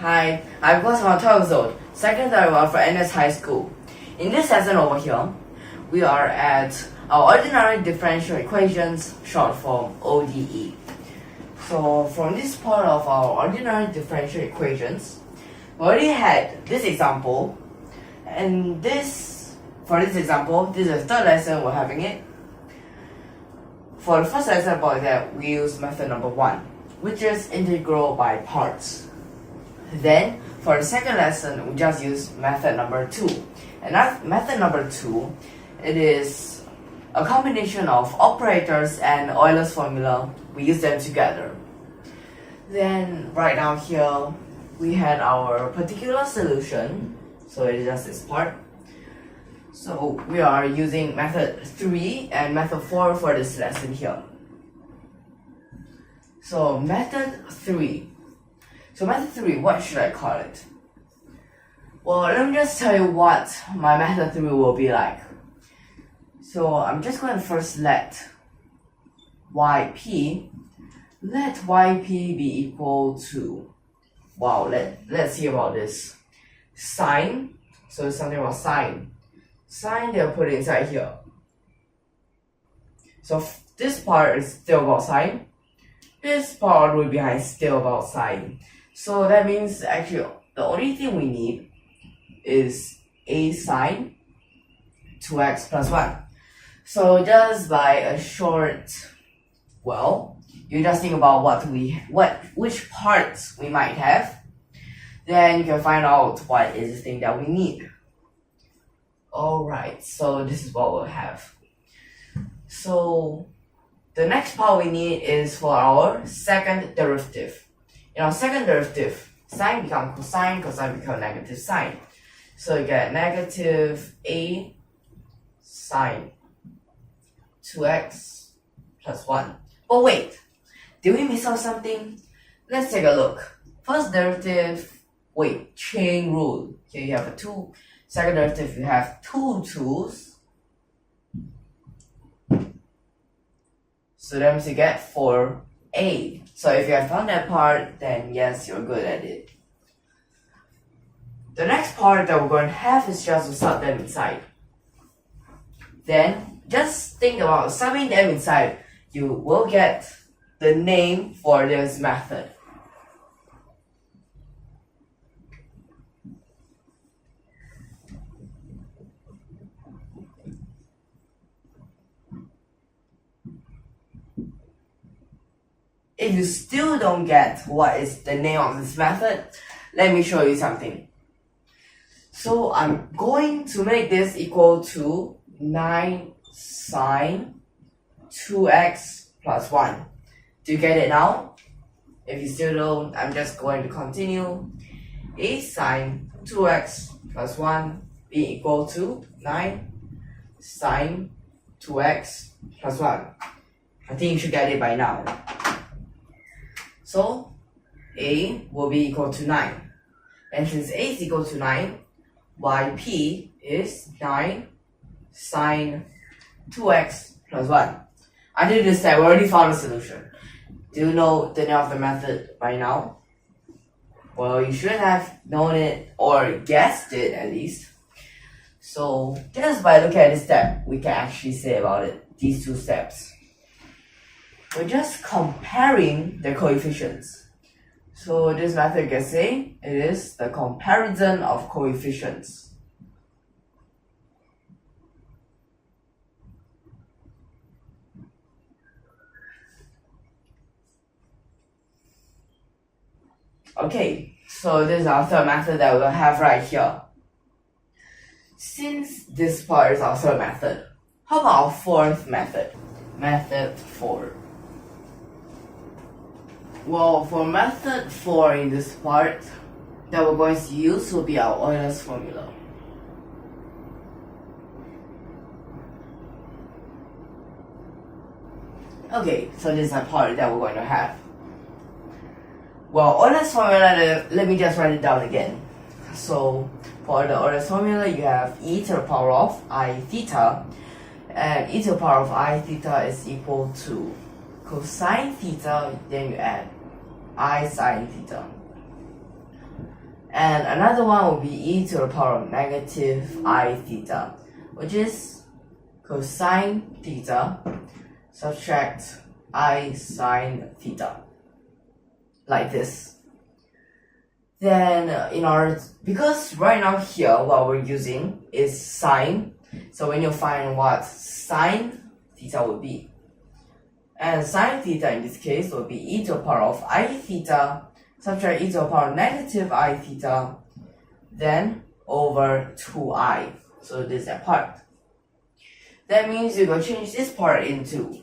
Hi, I'm Class 12 years old, second year for NS High School. In this lesson over here, we are at our ordinary differential equations, short form ODE. So from this part of our ordinary differential equations, we already had this example, and for this example, this is the third lesson we're having it. For the first lesson about that, we use method number 1, which is integral by parts. Then, for the second lesson, we just use method number 2. And that method number 2, it is a combination of operators and Euler's formula. We use them together. Then, right now here, we had our particular solution. So it is just this part. So we are using method 3 and method 4 for this lesson here. So method 3. So method 3, what should I call it? Well, let me just tell you what my method 3 will be like. So I'm just going to first let yp be equal to, wow, let's see about this. Sine, so it's something about sine. Sine, they'll put it inside here. So this part is still about sine. This part will be behind still about sine. So that means actually the only thing we need is a sine 2x plus 1. So just by a short, well, you just think about which parts we might have. Then you can find out what is the thing that we need. Alright, so this is what we'll have. So the next part we need is for our second derivative. In our second derivative, sine becomes cosine, cosine becomes negative sine. So you get negative a sine 2x plus 1. But wait, did we miss out something? Let's take a look. First derivative, chain rule. Here you have a 2. Second derivative, you have 2 2's. So that means you get 4a. So if you have found that part, then yes, you're good at it. The next part that we're going to have is just to sub them inside. Then, just think about subbing them inside. You will get the name for this method. If you still don't get what is the name of this method, let me show you something. So I'm going to make this equal to 9 sine 2x plus 1. Do you get it now? If you still don't, I'm just going to continue. A sine 2x plus 1 be equal to 9 sine 2x plus 1. I think you should get it by now. So a will be equal to 9. And since a is equal to 9, yp is 9 sine 2x plus 1. Until this time, we already found a solution. Do you know the name of the method by now? Well, you should have known it or guessed it at least. So just by looking at this step, we can actually say about it, these two steps. We're just comparing the coefficients. So this method can say it is the comparison of coefficients. Okay, so this is our third method that we'll have right here. Since this part is our third method, how about our fourth method? Method 4. Well, for method 4 in this part that we're going to use will be our Euler's formula. Okay, so this is a part that we're going to have. Well, Euler's formula, let me just write it down again. So for the Euler's formula, you have e to the power of I theta, and e to the power of I theta is equal to cosine theta, then you add I sine theta. And another one will be e to the power of negative I theta, which is cosine theta subtract I sine theta, like this. Then because right now here what we're using is sine, so when you find what sine theta will be, and sine theta in this case will be e to the power of I theta subtract e to the power of negative I theta, then over 2I. So this is that part. That means you're going to change this part into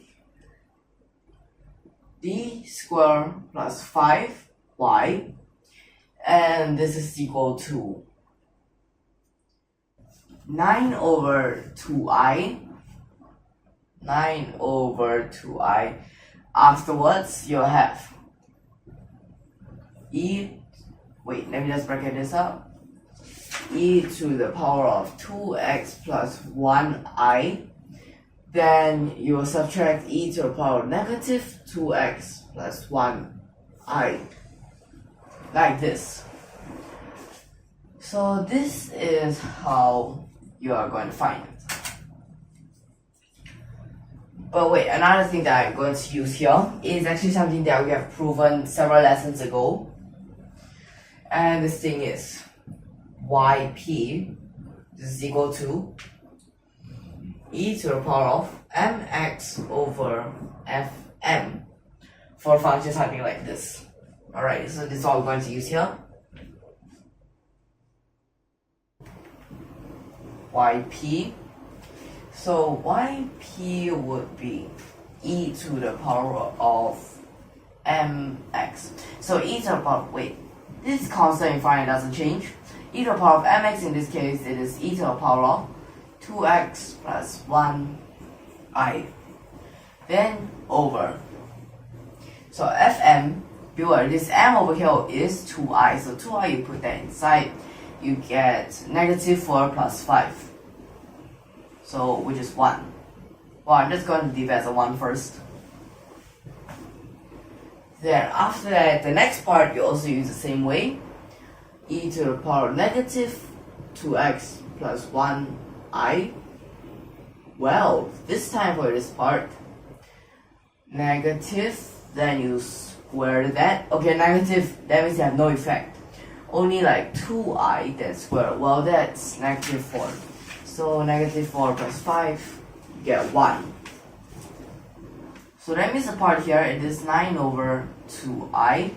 d squared plus 5y, and this is equal to 9 over 2I. Afterwards, you'll have let me just bracket this up. E to the power of 2x plus 1I. Then you will subtract e to the power of negative 2x plus 1I. Like this. So this is how you are going to find it. But wait, another thing that I'm going to use here is actually something that we have proven several lessons ago. And this thing is yp, this is equal to e to the power of mx over fm for functions something like this. Alright, so this is all we're going to use here. Yp. So yp would be e to the power of mx. So e to the power, this constant in front doesn't change. E to the power of mx in this case, it is e to the power of 2x plus 1i. Then over. So fm, this m over here is 2i. So 2i, you put that inside, you get negative 4 plus 5. So which is 1. Well, I'm just going to leave it as a 1 first. Then after that, the next part you also use the same way. E to the power of negative 2x plus 1i. Well, this time for this part, negative, then you square that. Okay, negative, that means you have no effect. Only like 2i, then square. Well, that's negative 4. So negative 4 plus 5, you get 1. So that means the part here, it is 9 over 2i.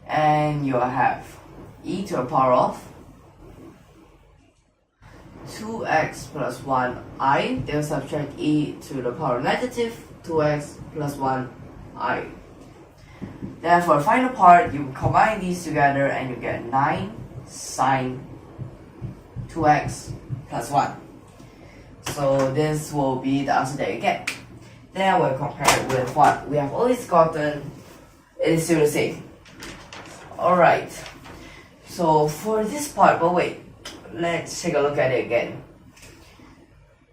And you have e to the power of 2x plus 1i, then subtract e to the power of negative 2x plus 1i. Then for the final part, you combine these together and you get 9 sine 2x plus 1. So this will be the answer that you get. Then we'll compare it with what we have always gotten. It is still the same. Alright. So for this part, but wait, let's take a look at it again.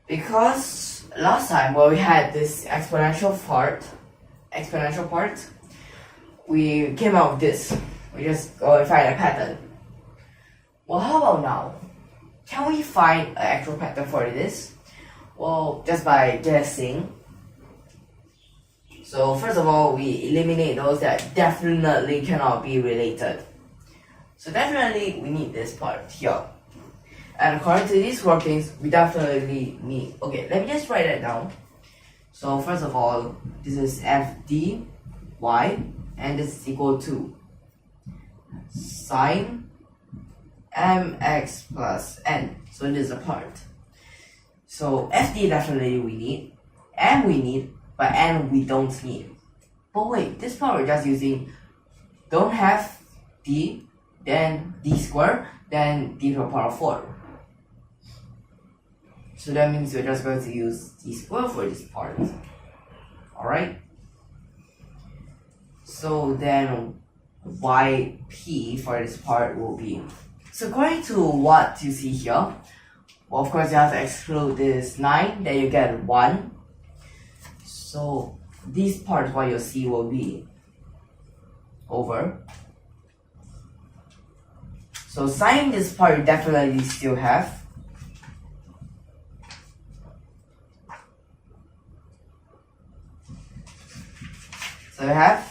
Because last time when we had this exponential part, we came out with this. We just go and find a pattern. Well, how about now? Can we find an actual pattern for this? Well, just by guessing. So first of all, we eliminate those that definitely cannot be related. So definitely we need this part here. And according to these workings, we definitely need, okay, let me just write that down. So first of all, this is fdy, and this is equal to sine mx plus n. So this is a part. So fd definitely we need, m we need, but n we don't need. But wait, this part we're just using, don't have d, then d squared, then d to the power of 4. So that means we're just going to use d squared for this part. Alright? So then yp for this part will be, so according to what you see here, well, of course you have to exclude this 9, then you get 1. So this part, what you'll see will be over So sign this part you definitely still have. So you have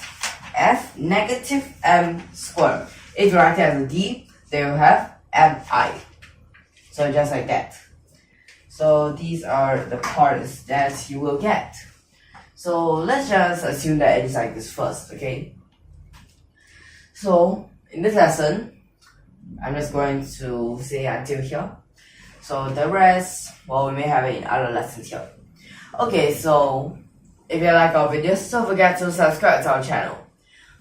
f negative m squared. If you write it as a d, then you have mi. So just like that. So these are the parts that you will get. So let's just assume that it is like this first, okay? So in this lesson, I'm just going to say until here. So the rest, well, we may have it in other lessons here. Okay, so if you like our videos, don't forget to subscribe to our channel.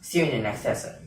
See you in the next lesson.